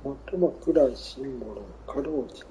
最も暗いシンボル、かろうじて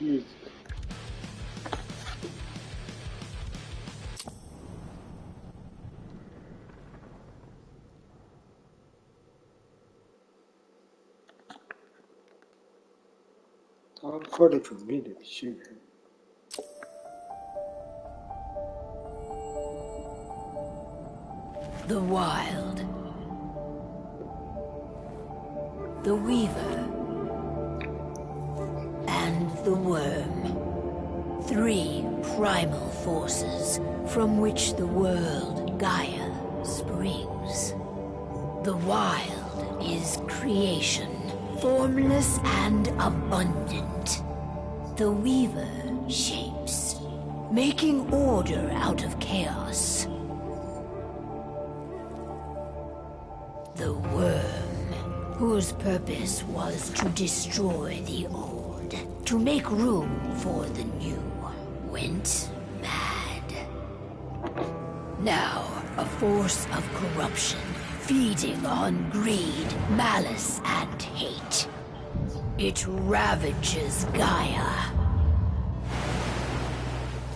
Use. Algorithm 미래 실행. The Wild. The Weaver. And the Worm. 3 primal forces from which the world Gaia springs. The Wild is creation, formless and abundant. The Weaver shapes, making order out of chaos. The Worm, whose purpose was to destroy the old, to make room for the new, went mad. Now, a force of corruption, feeding on greed, malice, and hate. It ravages Gaia.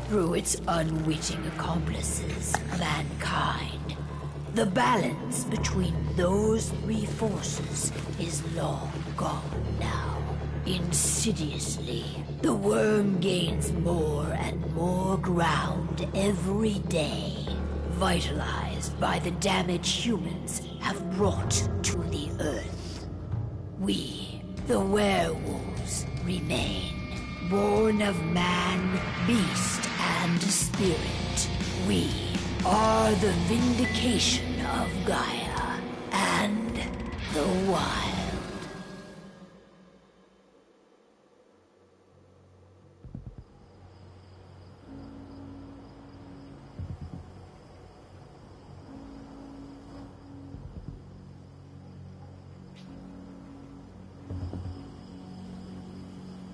Through its unwitting accomplices, mankind. The balance between those 3 forces is long gone now. Insidiously, the worm gains more and more ground every day, vitalized by the damage humans have brought to the Earth. We, the werewolves, remain, born of man, beast, and spirit. We are the vindication of Gaia and the Wild.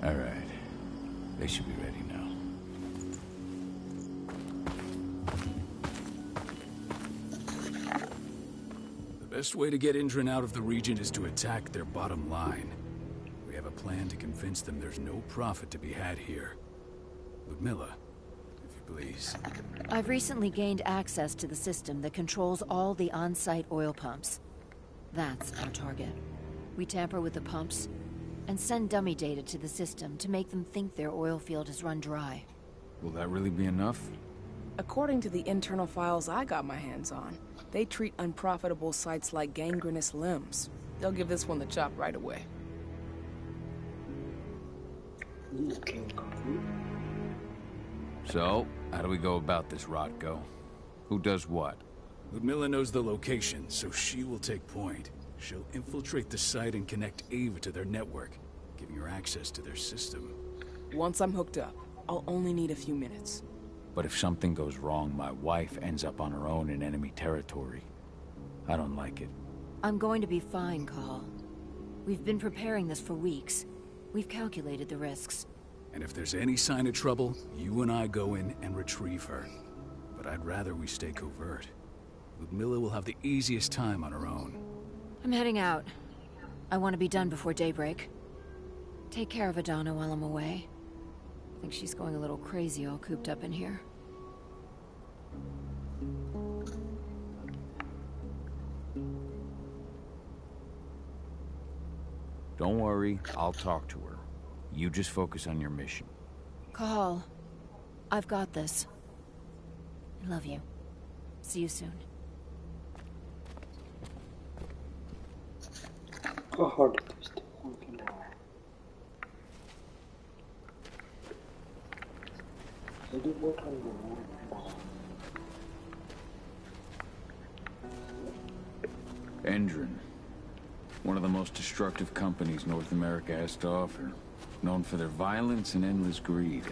All right. They should be ready now. The best way to get Indran out of the region is to attack their bottom line. We have a plan to convince them there's no profit to be had here. Ludmilla, if you please. I've recently gained access to the system that controls all the on-site oil pumps. That's our target. We tamper with the pumps and send dummy data to the system to make them think their oil field has run dry. Will that really be enough? According to the internal files I got my hands on, they treat unprofitable sites like gangrenous limbs. They'll give this one the chop right away. So, how do we go about this, Rotko? Who does what? Ludmilla knows the location, so she will take point. She'll infiltrate the site and connect Ava to their network, giving her access to their system. Once I'm hooked up, I'll only need a few minutes. But if something goes wrong, my wife ends up on her own in enemy territory. I don't like it. I'm going to be fine, Call. We've been preparing this for weeks. We've calculated the risks. And if there's any sign of trouble, you and I go in and retrieve her. But I'd rather we stay covert. Ludmilla will have the easiest time on her own. I'm heading out. I want to be done before daybreak. Take care of Adana while I'm away. I think she's going a little crazy all cooped up in here. Don't worry, I'll talk to her. You just focus on your mission. Call. I've got this. I love you. See you soon. Endron. One of the most destructive companies North America has to offer. Known for their violence and endless greed.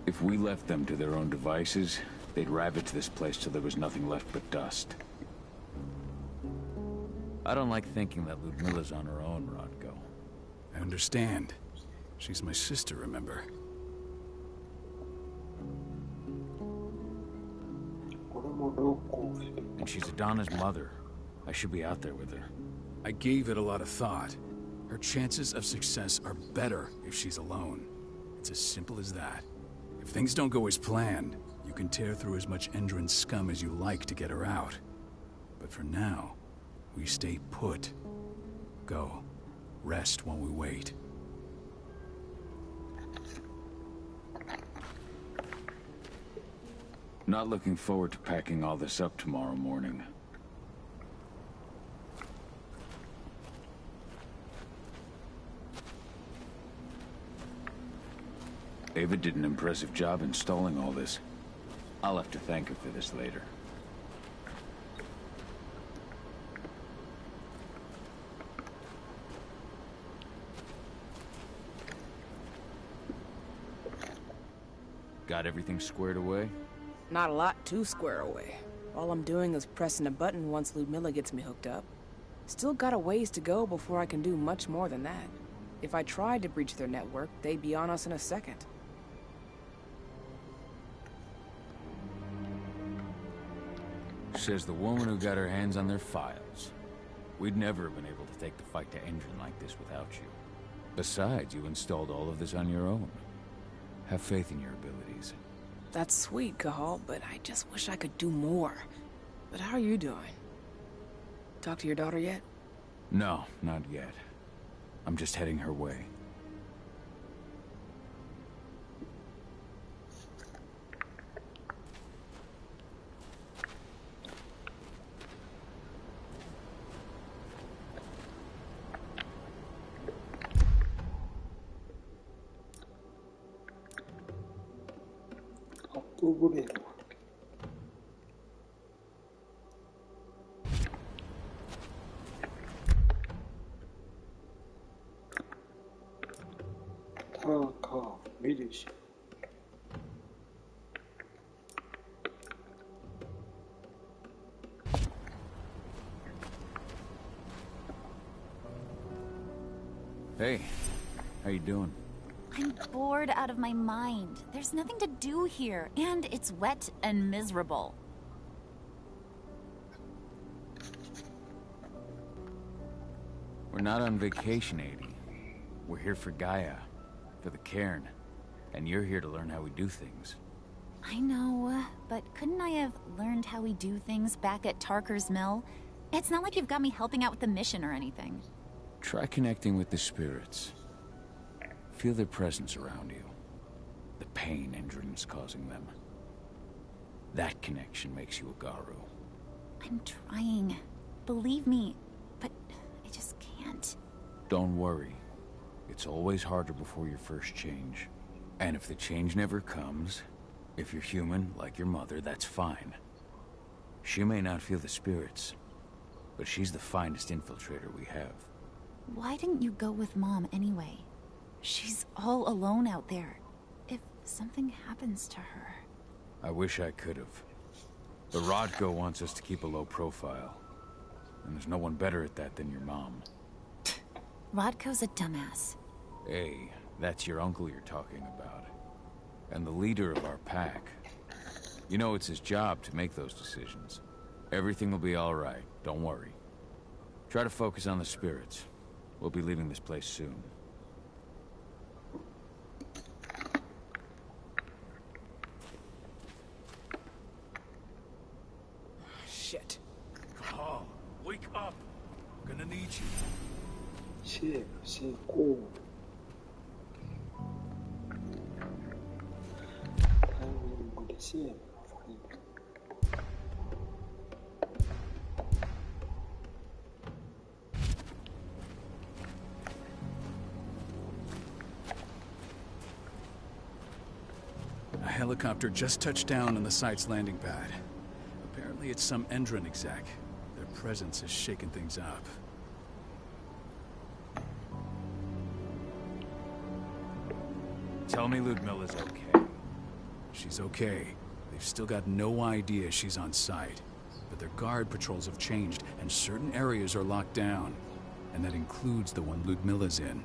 If we left them to their own devices, they'd ravage this place till there was nothing left but dust. I don't like thinking that Ludmilla's on her own, Rodko. I understand. She's my sister, remember? And she's Adana's mother. I should be out there with her. I gave it a lot of thought. Her chances of success are better if she's alone. It's as simple as that. If things don't go as planned, you can tear through as much Endron scum as you like to get her out. But for now, we stay put. Go. Rest while we wait. Not looking forward to packing all this up tomorrow morning. Ava did an impressive job installing all this. I'll have to thank her for this later. Got everything squared away? Not a lot to square away. All I'm doing is pressing a button once Ludmilla gets me hooked up. Still got a ways to go before I can do much more than that. If I tried to breach their network, they'd be on us in a second. Says the woman who got her hands on their files. We'd never have been able to take the fight to Endron like this without you. Besides, you installed all of this on your own. Have faith in your abilities. That's sweet, Cahal, but I just wish I could do more. But how are you doing? Talk to your daughter yet? No, not yet. I'm just heading her way. 업그레이드. 타카 미리시. Hey, how you doing? I'm bored out of my mind. There's nothing to do here, and it's wet and miserable. We're not on vacation, Adie. We're here for Gaia, for the cairn, and you're here to learn how we do things. I know, but couldn't I have learned how we do things back at Tarker's Mill? It's not like you've got me helping out with the mission or anything. Try connecting with the spirits. Feel their presence around you. The pain Endron's causing them. That connection makes you a Garu. I'm trying. Believe me, but I just can't. Don't worry. It's always harder before your first change. And if the change never comes, if you're human, like your mother, that's fine. She may not feel the spirits, but she's the finest infiltrator we have. Why didn't you go with Mom anyway? She's all alone out there. If something happens to her... I wish I could have. The Rodko wants us to keep a low profile. And there's no one better at that than your mom. Rodko's a dumbass. Hey, that's your uncle you're talking about. And the leader of our pack. You know it's his job to make those decisions. Everything will be all right, don't worry. Try to focus on the spirits. We'll be leaving this place soon. Shit. Cahal, wake up. I'm gonna need you. 고 다음은 우리 CM A helicopter just touched down on the site's landing pad. Apparently it's some Endron exec. Their presence has shaken things up. Tell me Ludmilla's okay. She's okay. They've still got no idea she's on site. But their guard patrols have changed, and certain areas are locked down. And that includes the one Ludmilla's in.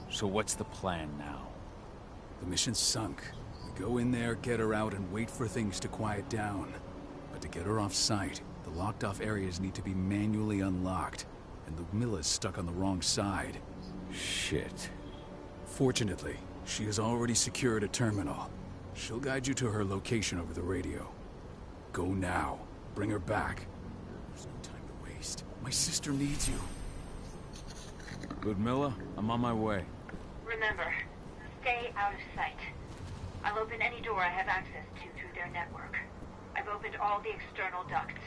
So what's the plan now? The mission's sunk. We go in there, get her out, and wait for things to quiet down. But to get her off site, the locked-off areas need to be manually unlocked. And Ludmilla's stuck on the wrong side. Shit. Fortunately, She has already secured a terminal. She'll guide you to her location over the radio. Go now. Bring her back. There's no time to waste. My sister needs you. Ludmilla, I'm on my way. Remember, stay out of sight. I'll open any door I have access to through their network. I've opened all the external ducts.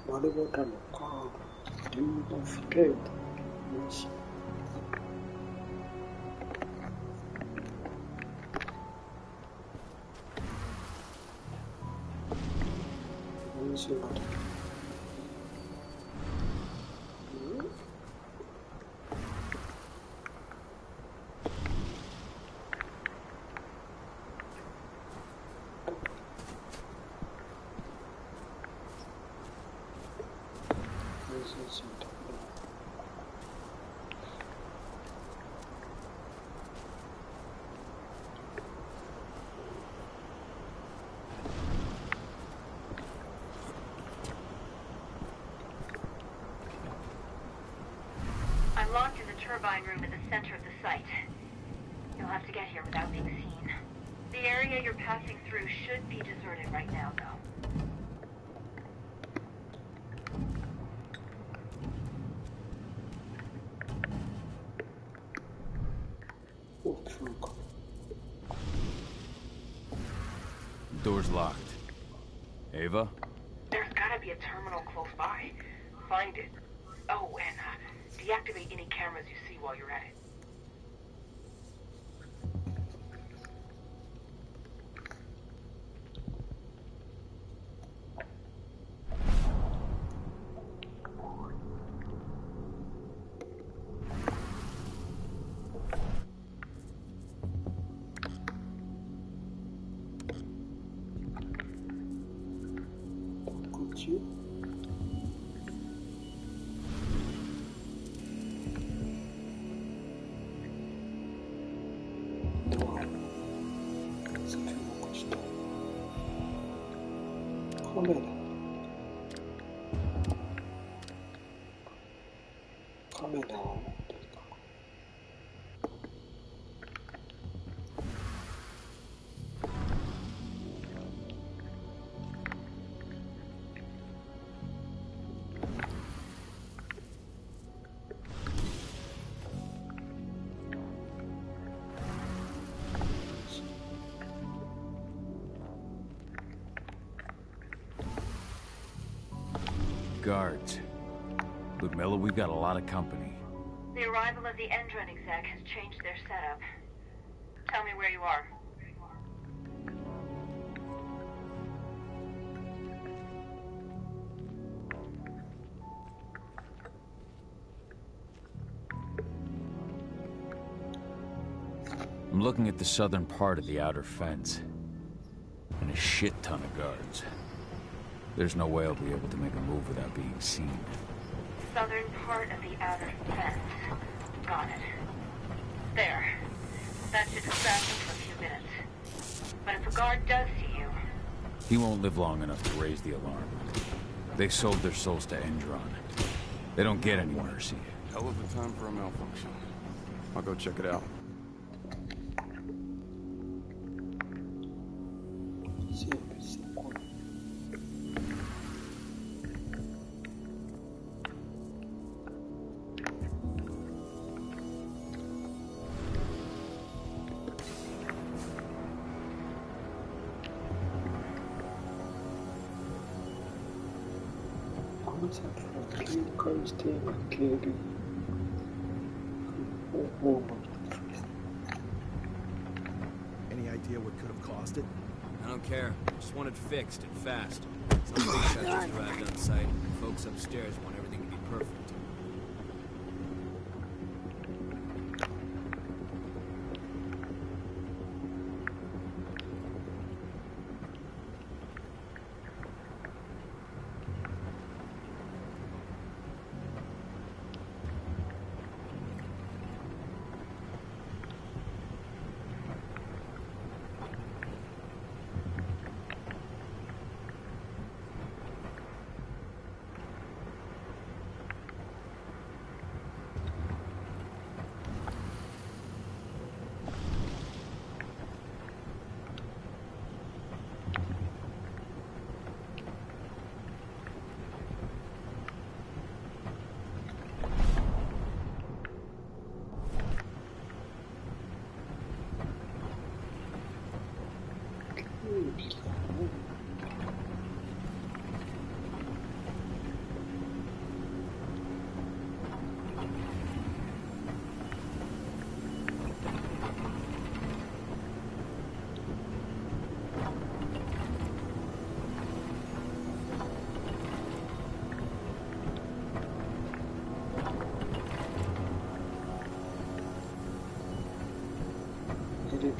丸ボタンのカード、リードフィケート、よし。練習型。I'm locked in the turbine room at the center of the site. You'll have to get here without being seen. The area you're passing through should be deserted right now, though. Door's locked. Ava? There's gotta be a terminal close by. Find it. Oh, and deactivate any cameras you see while you're at it. Guards. Ludmilla, we've got a lot of company. The arrival of the Endron exec has changed their setup. Tell me where you are. I'm looking at the southern part of the outer fence. And a shit ton of guards. There's no way I'll be able to make a move without being seen. Southern part of the outer fence. Got it. There. That should distract him for a few minutes. But if a guard does see you... He won't live long enough to raise the alarm. They sold their souls to Endron. They don't get any mercy. Hell of a time for a malfunction. I'll go check it out. Any idea what could have caused it? I don't care. Just want it fixed and fast. Some big shot just arrived on site. Folks upstairs want everything to be perfect.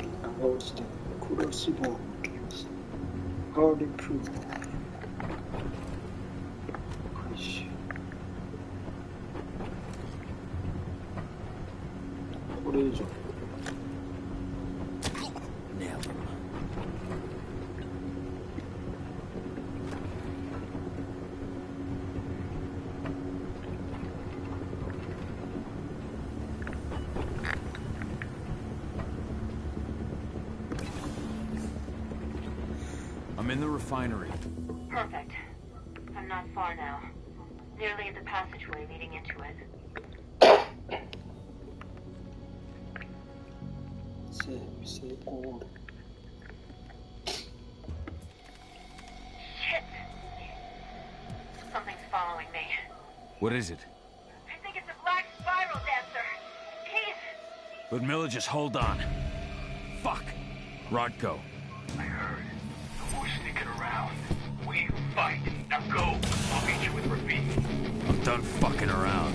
が落ちてクロスボウを受けました。ハーレープーズ回収。これ以上I'm in the refinery. Perfect. I'm not far now. Nearly at the passageway leading into it. 整備成功。 Shit! Something's following me. What is it? I think it's a black spiral dancer. He's... Ludmilla, just hold on. Fuck. Rodko. I heard. No more sneaking around. We fight. Now go. I'll meet you with Rafiki. I'm done fucking around.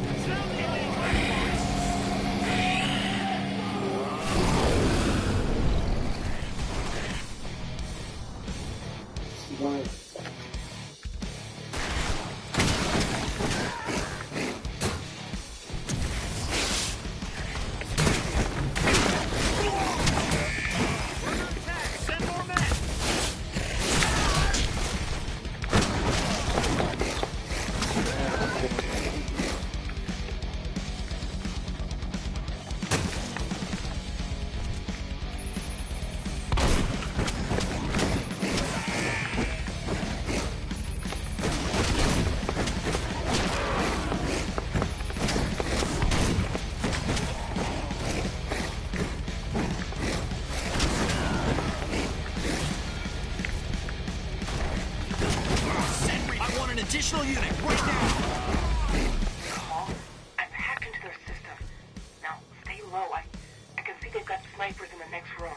Right. Additional unit, right now! Call? I've hacked into their system. Now, stay low. I can see they've got snipers in the next room.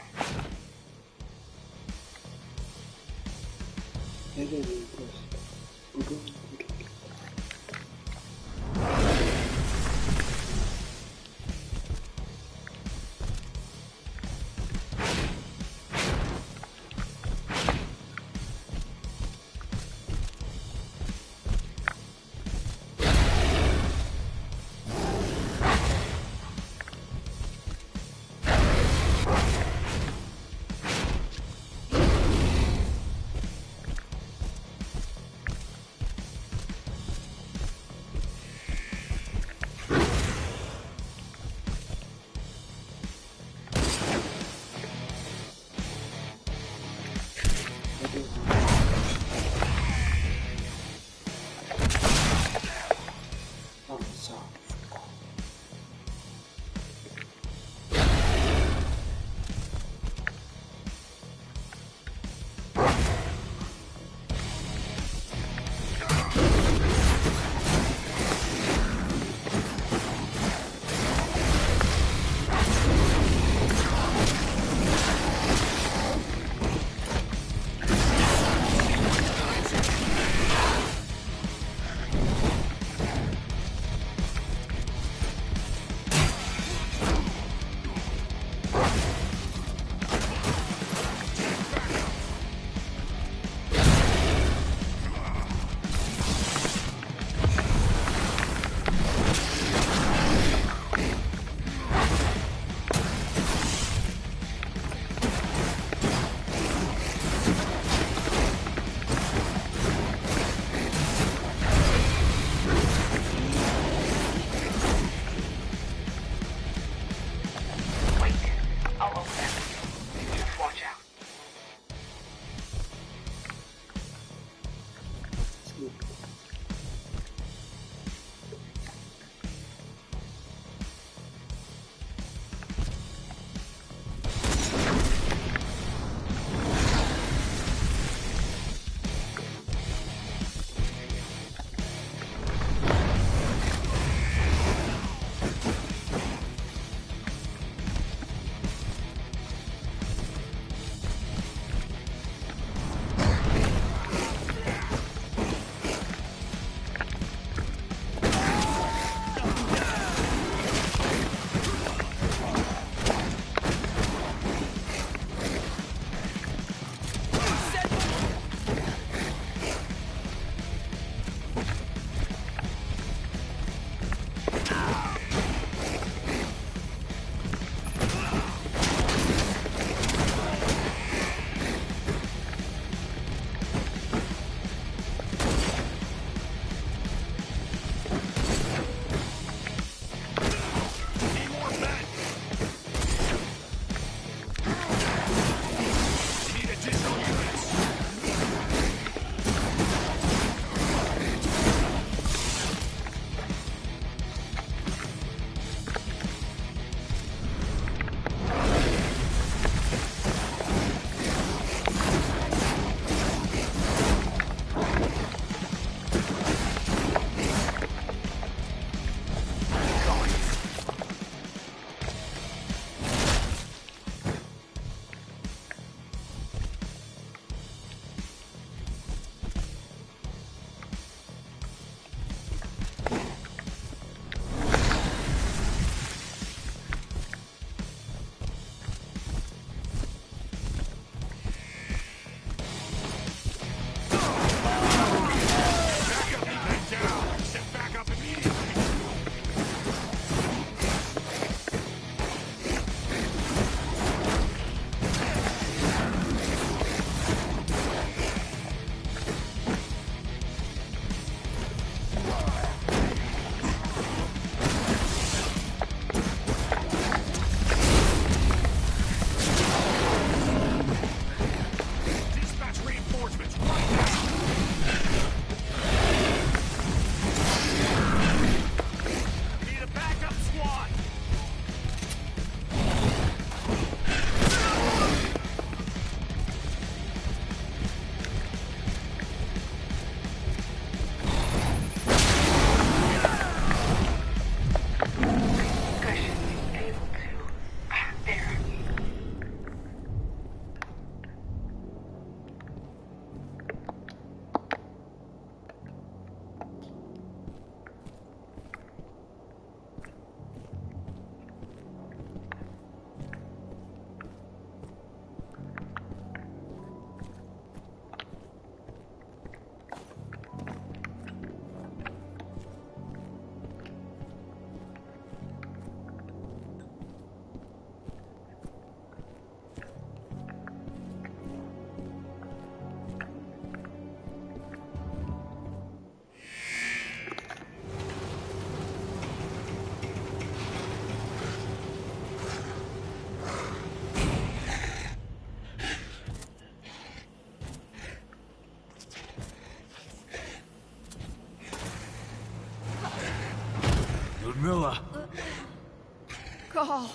Call.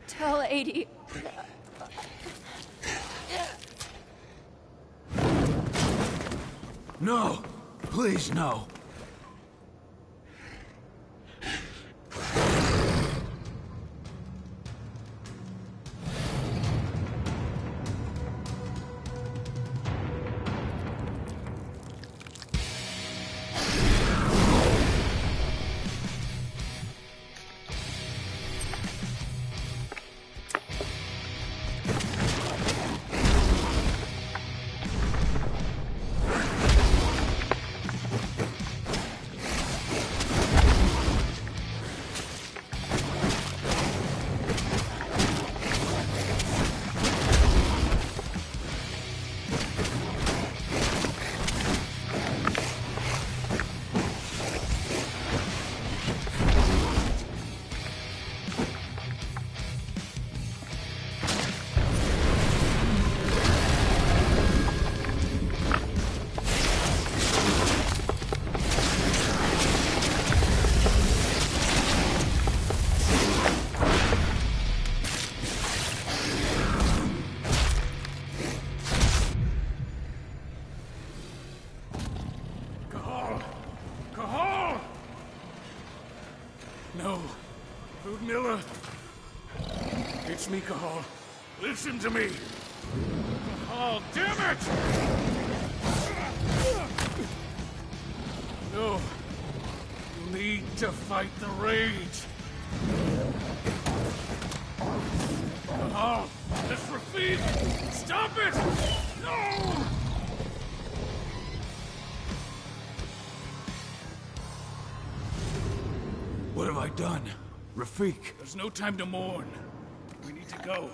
Tell 80. No! Please, no! No. Ludmilla. It's me, Cahal. Listen to me. Cahal, damn it! No. You need to fight the rage. Cahal, this Rafid! Stop it! No! What have I done? Rafik. There's no time to mourn. We need to go.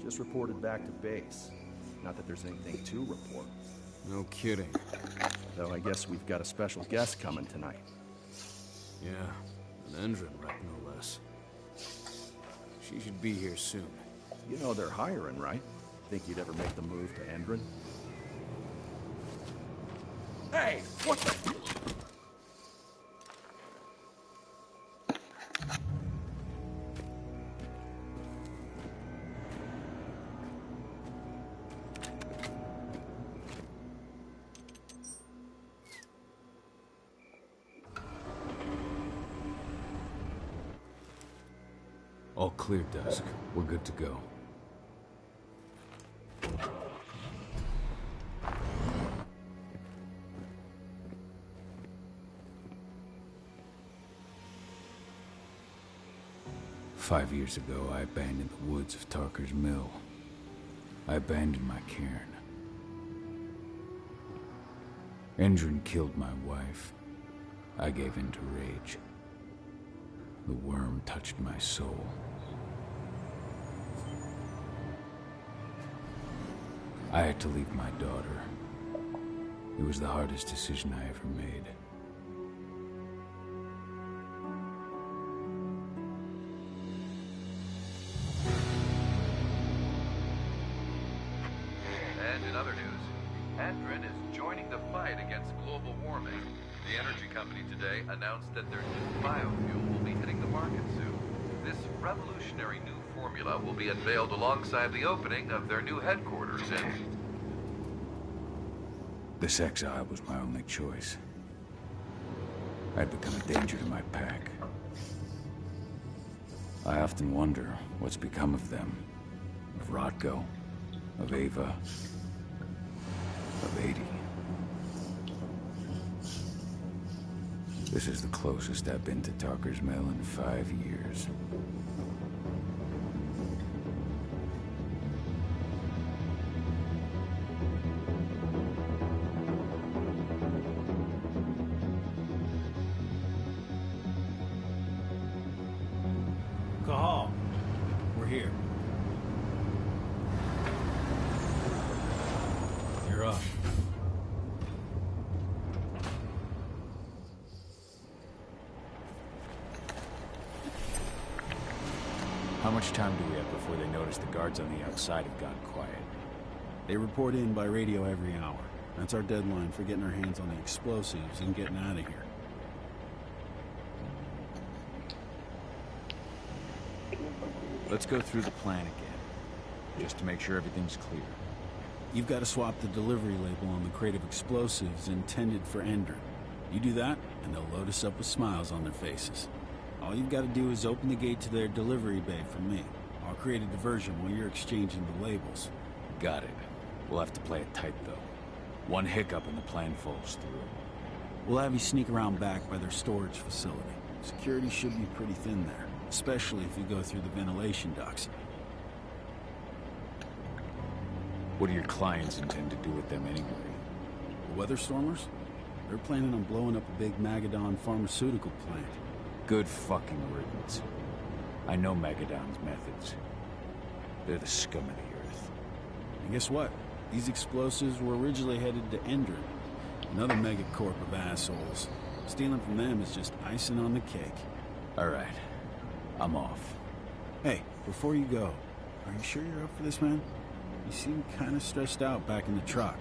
Just reported back to base. Not that there's anything to report. No kidding. Though I guess we've got a special guest coming tonight. Yeah, an Endrin rep, no less. She should be here soon. You know they're hiring, right? Think you'd ever make the move to Endrin? Hey, what the... All clear, Dusk. We're good to go. Five years ago, I abandoned the woods of Tarker's Mill. I abandoned my cairn. Endrin killed my wife. I gave in to rage. The worm touched my soul. I had to leave my daughter. It was the hardest decision I ever made. And in other news, Endrin is joining the fight against global warming. The energy company today announced that their new biofuel will be hitting the market soon. This revolutionary new formula will be unveiled alongside the opening of their new headquarters in... This exile was my only choice. I'd become a danger to my pack. I often wonder what's become of them. Of Rotko, of Ava, of 80. This is the closest I've been to Talker's Mill in 5 years. Cahal, we're here. You're up. How much time do we have before they notice the guards on the outside have gone quiet? They report in by radio every hour. That's our deadline for getting our hands on the explosives and getting out of here. Let's go through the plan again, just to make sure everything's clear. You've got to swap the delivery label on the crate of explosives intended for Endrin. You do that, and they'll load us up with smiles on their faces. All you've got to do is open the gate to their delivery bay for me. I'll create a diversion while you're exchanging the labels. Got it. We'll have to play it tight, though. One hiccup and the plan falls through. We'll have you sneak around back by their storage facility. Security should be pretty thin there, especially if you go through the ventilation ducts. What do your clients intend to do with them anyway? The Weatherstormers? They're planning on blowing up a big Magadon pharmaceutical plant. Good fucking riddance. I know Magadon's methods. They're the scum of the earth. And guess what? These explosives were originally headed to Endrin, another megacorp of assholes. Stealing from them is just icing on the cake. All right. I'm off. Hey, before you go, are you sure you're up for this, man? You seem kind of stressed out back in the truck.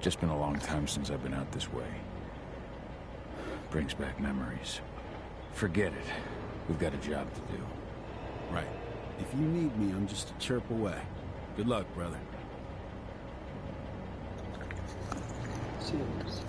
Just been a long time since I've been out this way. Brings back memories. Forget it. We've got a job to do. Right. If you need me, I'm just a chirp away. Good luck, brother. Seems.